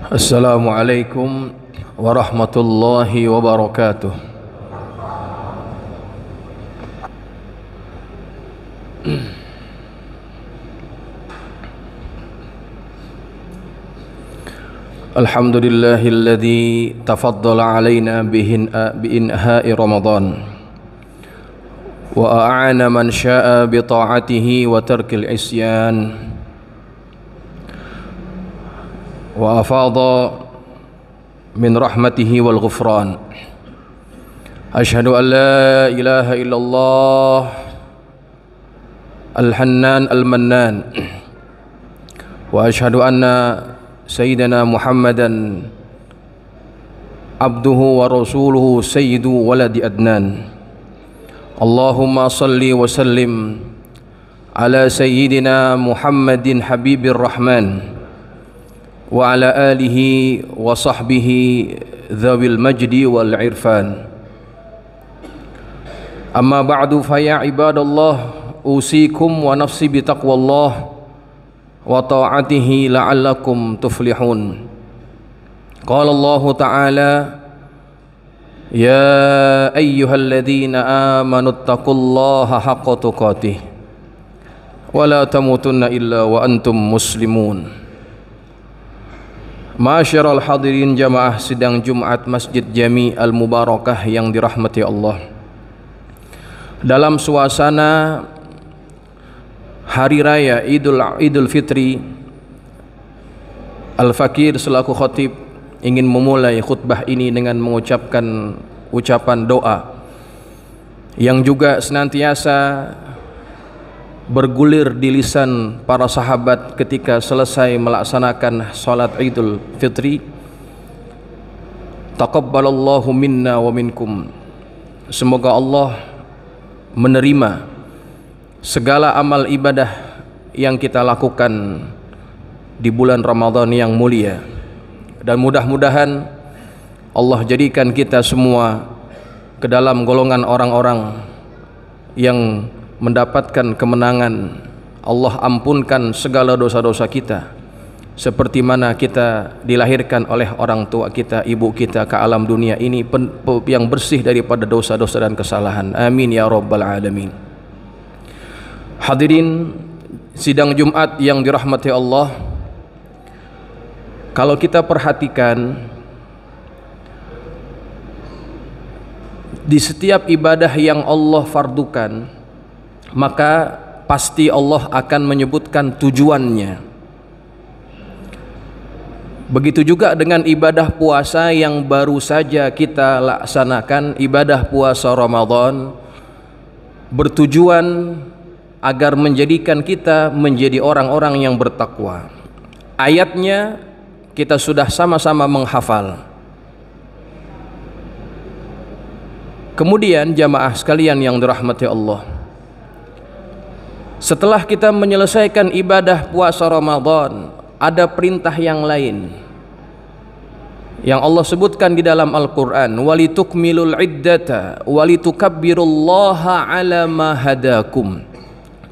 Assalamualaikum warahmatullahi wabarakatuh. Alhamdulillahilladzi tafaddala alaina biinha'i Ramadan wa a'ana man syaa bi ta'atihi wa tarkil isyan wa afadha min rahmatihi wal ghufran. Asyhadu an la ilaha illallah al-hannan al-mannan wa asyhadu anna sayyidina Muhammadan abduhu wa rasuluhu sayyidu waladi adnan. Allahumma salli wa sallim ala sayyidina Muhammadin habibir rahman wa ala alihi wa sahbihi dhawil majdi wal irfan. Amma ba'du fa ya ibadallah, usikum wa nafsi bi taqwallah wa ta'atihi la'allakum tuflihun. Qala Allah ta'ala, ya ayyuhalladzina amanu taqullaha haqqa tuqatih wa la tamutunna illa wa antum muslimun. Masyarul hadirin jamaah sidang Jumat Masjid Jami Al-Mubarakah yang dirahmati Allah. Dalam suasana Hari Raya Idul Fitri, Al-Fakir selaku khatib ingin memulai khutbah ini dengan mengucapkan ucapan doa yang juga senantiasa bergulir di lisan para sahabat ketika selesai melaksanakan salat Idul Fitri. Taqabbalallahu minna wa minkum. Semoga Allah menerima segala amal ibadah yang kita lakukan di bulan Ramadan yang mulia, dan mudah-mudahan Allah jadikan kita semua ke dalam golongan orang-orang yang mendapatkan kemenangan. Allah ampunkan segala dosa-dosa kita, seperti mana kita dilahirkan oleh orang tua kita, ibu kita ke alam dunia ini yang bersih daripada dosa-dosa dan kesalahan. Amin ya rabbal alamin. Hadirin sidang Jumat yang dirahmati Allah, kalau kita perhatikan di setiap ibadah yang Allah fardukan, maka pasti Allah akan menyebutkan tujuannya. Begitu juga dengan ibadah puasa yang baru saja kita laksanakan, ibadah puasa Ramadan bertujuan agar menjadikan kita menjadi orang-orang yang bertakwa. Ayatnya kita sudah sama-sama menghafal. Kemudian jamaah sekalian yang dirahmati Allah, setelah kita menyelesaikan ibadah puasa Ramadan, ada perintah yang lain yang Allah sebutkan di dalam Al-Quran, walitukmilul iddata walitukabbirullaha ala ma hadakum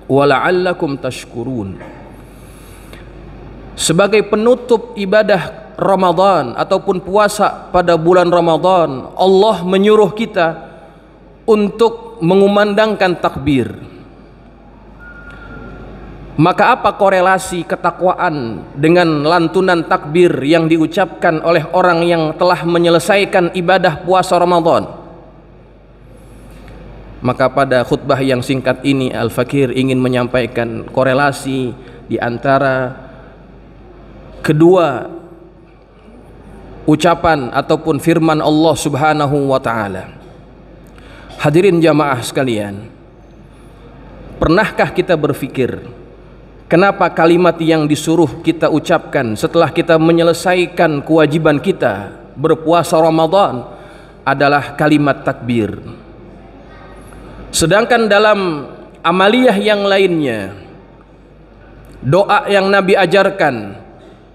wala'allakum tashkurun. Sebagai penutup ibadah Ramadan ataupun puasa pada bulan Ramadan, Allah menyuruh kita untuk mengumandangkan takbir. Maka apa korelasi ketakwaan dengan lantunan takbir yang diucapkan oleh orang yang telah menyelesaikan ibadah puasa Ramadan? Maka pada khutbah yang singkat ini Al-Fakir ingin menyampaikan korelasi di antara kedua ucapan ataupun firman Allah Subhanahu wa taala. Hadirin jamaah sekalian, pernahkah kita berpikir kenapa kalimat yang disuruh kita ucapkan setelah kita menyelesaikan kewajiban kita berpuasa Ramadan adalah kalimat takbir, sedangkan dalam amaliyah yang lainnya, doa yang Nabi ajarkan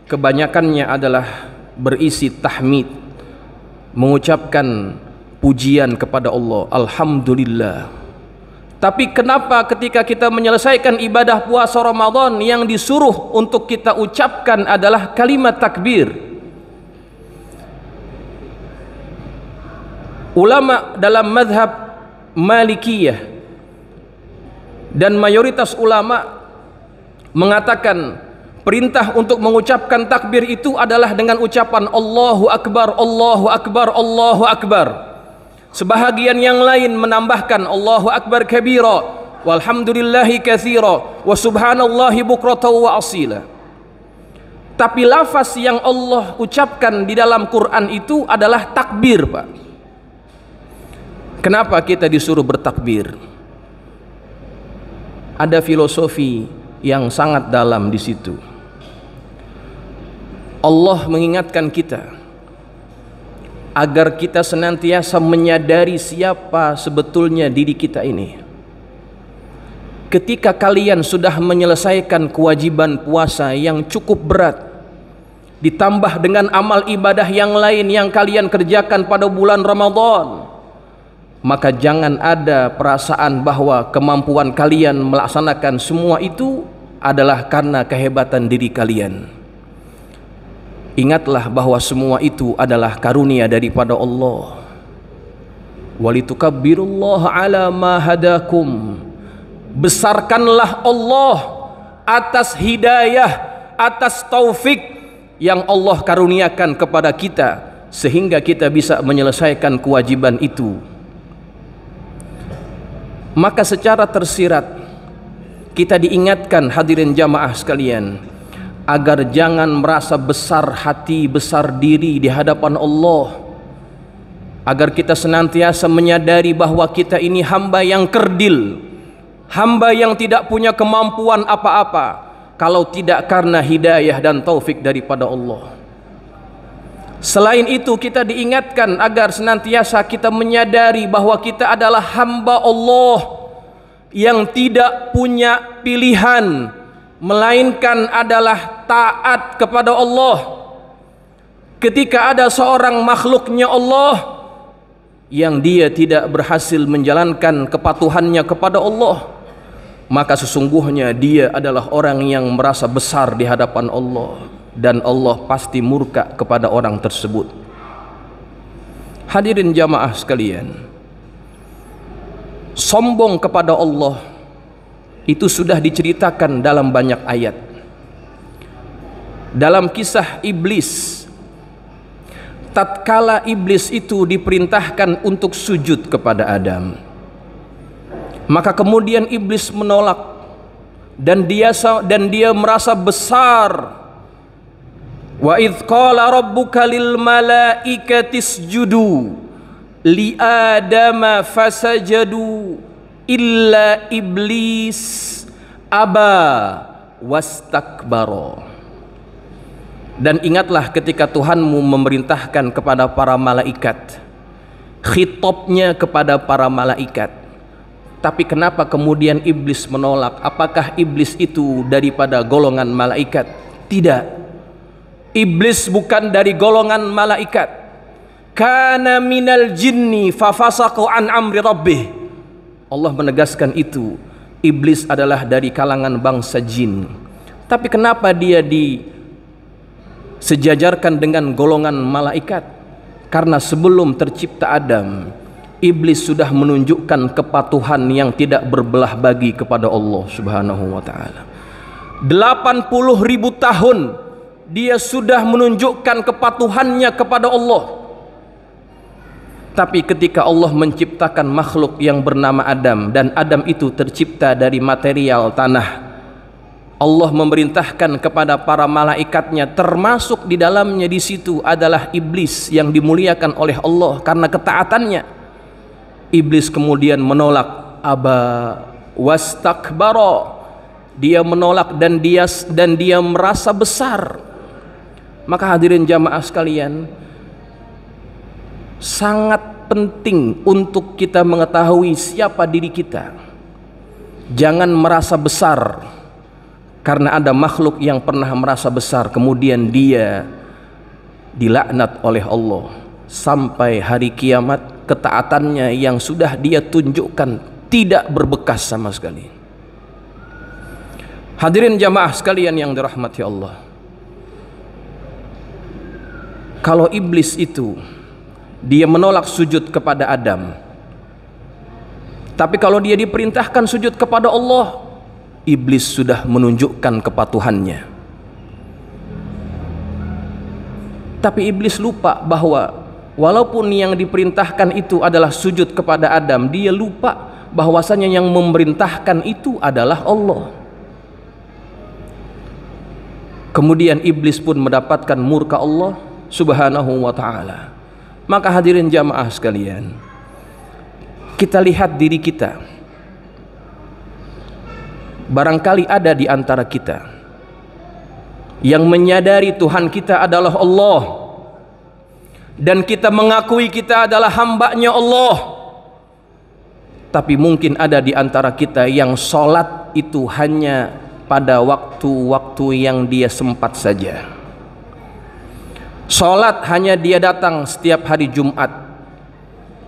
kebanyakannya adalah berisi tahmid, mengucapkan pujian kepada Allah, alhamdulillah. Tapi kenapa ketika kita menyelesaikan ibadah puasa Ramadan yang disuruh untuk kita ucapkan adalah kalimat takbir? Ulama dalam mazhab Malikiyah dan mayoritas ulama mengatakan perintah untuk mengucapkan takbir itu adalah dengan ucapan Allahu Akbar, Allahu Akbar, Allahu Akbar. Sebahagian yang lain menambahkan Allahu Akbar kabira, walhamdulillahi katsira, wa subhanallahi bukratan wa asila. Tapi lafaz yang Allah ucapkan di dalam Quran itu adalah takbir, Pak. Kenapa kita disuruh bertakbir? Ada filosofi yang sangat dalam di situ. Allah mengingatkan kita agar kita senantiasa menyadari siapa sebetulnya diri kita ini. Ketika kalian sudah menyelesaikan kewajiban puasa yang cukup berat, ditambah dengan amal ibadah yang lain yang kalian kerjakan pada bulan Ramadan, maka jangan ada perasaan bahwa kemampuan kalian melaksanakan semua itu adalah karena kehebatan diri kalian. Ingatlah bahwa semua itu adalah karunia daripada Allah. Walitukabbirullaha ala ma hadakum. Besarkanlah Allah atas hidayah, atas taufik yang Allah karuniakan kepada kita sehingga kita bisa menyelesaikan kewajiban itu. Maka secara tersirat kita diingatkan, hadirin jamaah sekalian, agar jangan merasa besar hati, besar diri di hadapan Allah, agar kita senantiasa menyadari bahwa kita ini hamba yang kerdil, hamba yang tidak punya kemampuan apa-apa kalau tidak karena hidayah dan taufik daripada Allah. Selain itu kita diingatkan agar senantiasa kita menyadari bahwa kita adalah hamba Allah yang tidak punya pilihan melainkan adalah taat kepada Allah. Ketika ada seorang makhluknya Allah yang dia tidak berhasil menjalankan kepatuhannya kepada Allah, maka sesungguhnya dia adalah orang yang merasa besar di hadapan Allah, dan Allah pasti murka kepada orang tersebut. Hadirin jamaah sekalian, sombong kepada Allah itu sudah diceritakan dalam banyak ayat. Dalam kisah iblis, tatkala iblis itu diperintahkan untuk sujud kepada Adam, maka kemudian iblis menolak dan dia merasa besar. Wa idz qala rabbuka lil malaikati isjudu li adama fasajadu illa iblis aba wastakbara. Dan ingatlah ketika Tuhanmu memerintahkan kepada para malaikat, khitabnya kepada para malaikat, tapi kenapa kemudian iblis menolak? Apakah iblis itu daripada golongan malaikat? Tidak, iblis bukan dari golongan malaikat. Kana minal jinni fafasaqu an amri rabbih. Allah menegaskan itu, iblis adalah dari kalangan bangsa jin. Tapi kenapa dia disejajarkan dengan golongan malaikat? Karena sebelum tercipta Adam, iblis sudah menunjukkan kepatuhan yang tidak berbelah bagi kepada Allah Subhanahu wa taala. 80.000 tahun dia sudah menunjukkan kepatuhannya kepada Allah. Tapi ketika Allah menciptakan makhluk yang bernama Adam, dan Adam itu tercipta dari material tanah, Allah memerintahkan kepada para malaikatnya, termasuk di dalamnya di situ adalah iblis yang dimuliakan oleh Allah karena ketaatannya. Iblis kemudian menolak, aba wastakbara, dia menolak dan dia merasa besar. Maka hadirin jamaah sekalian, sangat penting untuk kita mengetahui siapa diri kita. Jangan merasa besar karena ada makhluk yang pernah merasa besar kemudian dia dilaknat oleh Allah sampai hari kiamat. Ketaatannya yang sudah dia tunjukkan tidak berbekas sama sekali. Hadirin jamaah sekalian yang dirahmati Allah, kalau iblis itu dia menolak sujud kepada Adam. Tapi kalau dia diperintahkan sujud kepada Allah, iblis sudah menunjukkan kepatuhannya. Tapi iblis lupa bahwa walaupun yang diperintahkan itu adalah sujud kepada Adam, dia lupa bahwasanya yang memerintahkan itu adalah Allah. Kemudian iblis pun mendapatkan murka Allah Subhanahu wa ta'ala. Maka hadirin jamaah sekalian, kita lihat diri kita. Barangkali ada di antara kita yang menyadari Tuhan kita adalah Allah, dan kita mengakui kita adalah hambanya Allah. Tapi mungkin ada di antara kita yang sholat itu hanya pada waktu-waktu yang dia sempat saja. Sholat hanya dia datang setiap hari Jumat.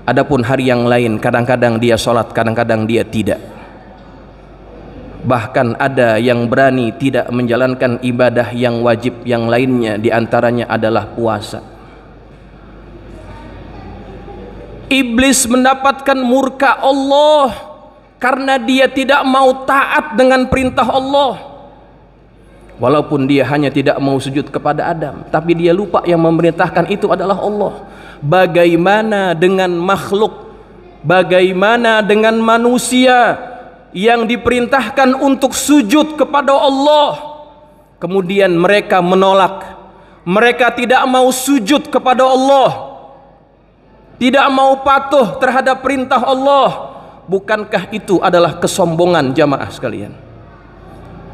Adapun hari yang lain kadang-kadang dia sholat, kadang-kadang dia tidak. Bahkan ada yang berani tidak menjalankan ibadah yang wajib yang lainnya, di antaranya adalah puasa. Iblis mendapatkan murka Allah karena dia tidak mau taat dengan perintah Allah. Walaupun dia hanya tidak mau sujud kepada Adam, tapi dia lupa yang memerintahkan itu adalah Allah. Bagaimana dengan makhluk, bagaimana dengan manusia yang diperintahkan untuk sujud kepada Allah, kemudian mereka menolak, mereka tidak mau sujud kepada Allah, tidak mau patuh terhadap perintah Allah. Bukankah itu adalah kesombongan jamaah sekalian?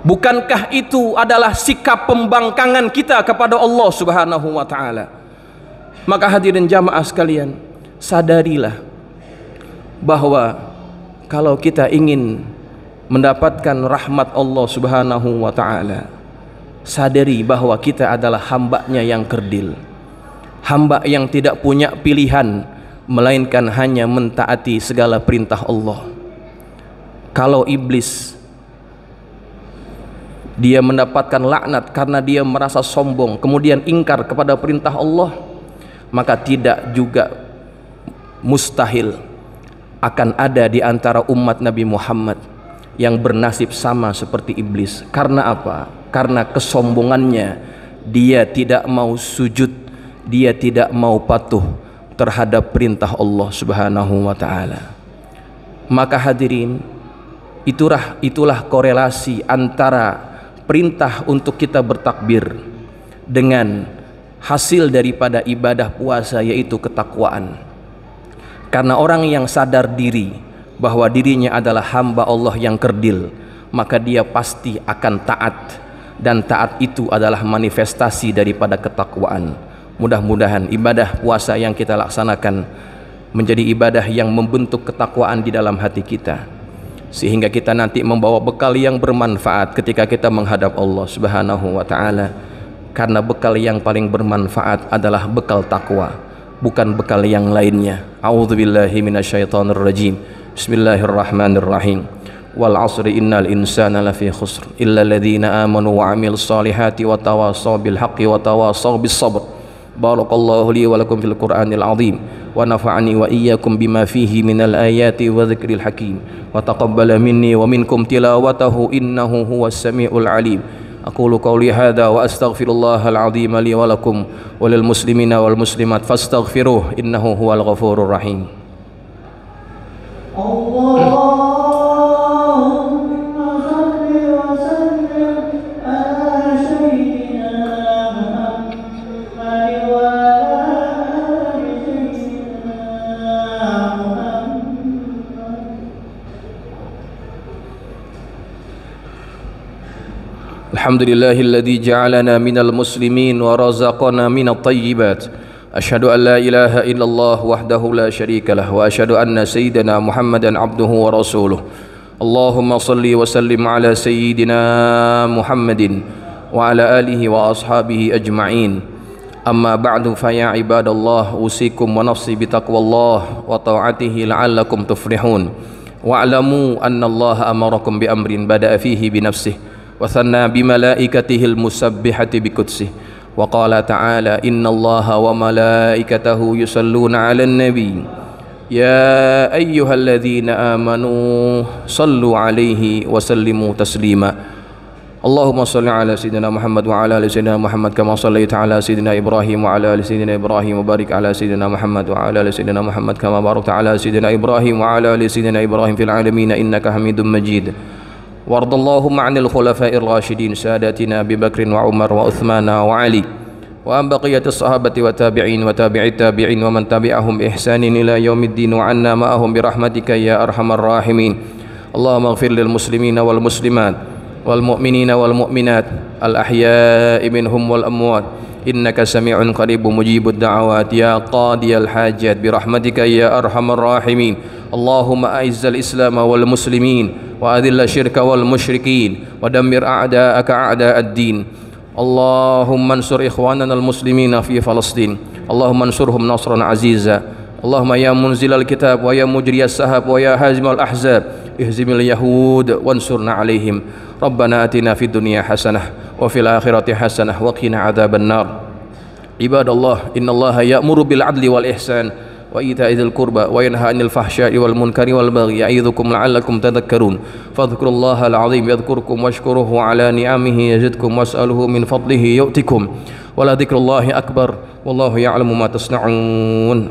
Bukankah itu adalah sikap pembangkangan kita kepada Allah Subhanahu wa ta'ala? Maka hadirin jamaah sekalian, sadarilah bahwa kalau kita ingin mendapatkan rahmat Allah Subhanahu wa ta'ala, sadari bahwa kita adalah hambanya yang kerdil, hamba yang tidak punya pilihan melainkan hanya mentaati segala perintah Allah. Kalau iblis dia mendapatkan laknat karena dia merasa sombong kemudian ingkar kepada perintah Allah, maka tidak juga mustahil akan ada di antara umat Nabi Muhammad yang bernasib sama seperti iblis. Karena apa? Karena kesombongannya, dia tidak mau sujud, dia tidak mau patuh terhadap perintah Allah Subhanahu wa ta'ala. Maka hadirin, itulah korelasi antara perintah untuk kita bertakbir dengan hasil daripada ibadah puasa, yaitu ketakwaan. Karena orang yang sadar diri bahwa dirinya adalah hamba Allah yang kerdil, maka dia pasti akan taat, dan taat itu adalah manifestasi daripada ketakwaan. Mudah-mudahan ibadah puasa yang kita laksanakan menjadi ibadah yang membentuk ketakwaan di dalam hati kita, sehingga kita nanti membawa bekal yang bermanfaat ketika kita menghadap Allah Subhanahu wa ta'ala. Karena bekal yang paling bermanfaat adalah bekal takwa, bukan bekal yang lainnya. A'udzubillahi minasyaitonir rajim. Bismillahirrahmanirrahim. Wal 'asri innal insana lafi khusr illa alladziina aamanu wa 'amilus solihati wa tawassaw bil haqqi wa tawassaw bis sabr. Barakallahu li wa lakum fil Qur'anil 'azim wa nafa'ani wa iyyakum bima fihi minal ayati wa dzikril hakim wa taqabbala minni wa minkum tilawatahu innahu huwas samiul 'alim. Aqulu qawli hadza wa astaghfirullahal 'azim li wa lakum wa lil muslimina wal muslimat fastaghfiruh innahu huwal ghafurur rahim. Alhamdulillahilladzi ja'alana minal muslimin wa razaqana minat thayyibat. Asyhadu an la ilaha illallah wahdahu la syarika lah wa asyhadu anna sayyidana Muhammadan abduhu wa rasuluh. Allahumma salli wa sallim ala sayyidina Muhammadin wa ala alihi wa ashabihi ajma'in. Amma ba'du, fa ya ibadallah, usikum wa nafsi bitaqwallah wa ta'atihi la'allakum tuflihun. Wa'lamu anna Allah amarakum bi amrin bada'a fihi bi nafsihi wa thanna bi malaikatihil musabbihati bi qudsih وقال تعالى إن الله وملائكته يصلون على النبي يا أيها الذين آمنوا صلوا عليه وسلموا تسليما اللهم صل على سيدنا محمد وعلى آل سيدنا محمد كما صليت على سيدنا إبراهيم وعلى آل سيدنا إبراهيم وبارك على سيدنا محمد وعلى آل سيدنا محمد كما باركت على سيدنا إبراهيم وعلى آل سيدنا إبراهيم في العالمين إنك حميد مجيد وارض اللهم عن الخلفاء الراشدين ساداتنا أبي بكر وعمر وعثمان وعلي وعن بقية الصحابة والتابعين وتابع التابعين ومن تبعهم بإحسان إلى يوم الدين وعنا معهم برحمتك يا أرحم الراحمين اللهم اغفر للمسلمين والمسلمات والمؤمنين والمؤمنات الأحياء منهم والأموات إنك سميع قريب مجيب الدعوات يا قاضي الحاجات برحمتك يا أرحم الراحمين اللهم أعز الإسلام والمسلمين وأذل الشرك والمشركين ودمر أعداءك أعداء الدين اللهم انصر إخواننا المسلمين في فلسطين اللهم انصرهم نصرا عزيزا اللهم يا منزل الكتاب ويا مجري السحاب ويا هازم الأحزاب اهزم اليهود وانصرنا عليهم ربنا آتنا في الدنيا حسنة وفي الآخرة حسنة وقنا عذاب النار عباد الله إن الله يأمر بالعدل والإحسان وإيتاء ذي القربى وينهى عن الفحشاء والمنكر والبغي يعظكم لعلكم تذكرون فاذكروا الله العظيم يذكركم واشكروه على نعمه يزدكم واسألوه من فضله يؤتكم ولذكر الله أكبر والله يعلم ما تصنعون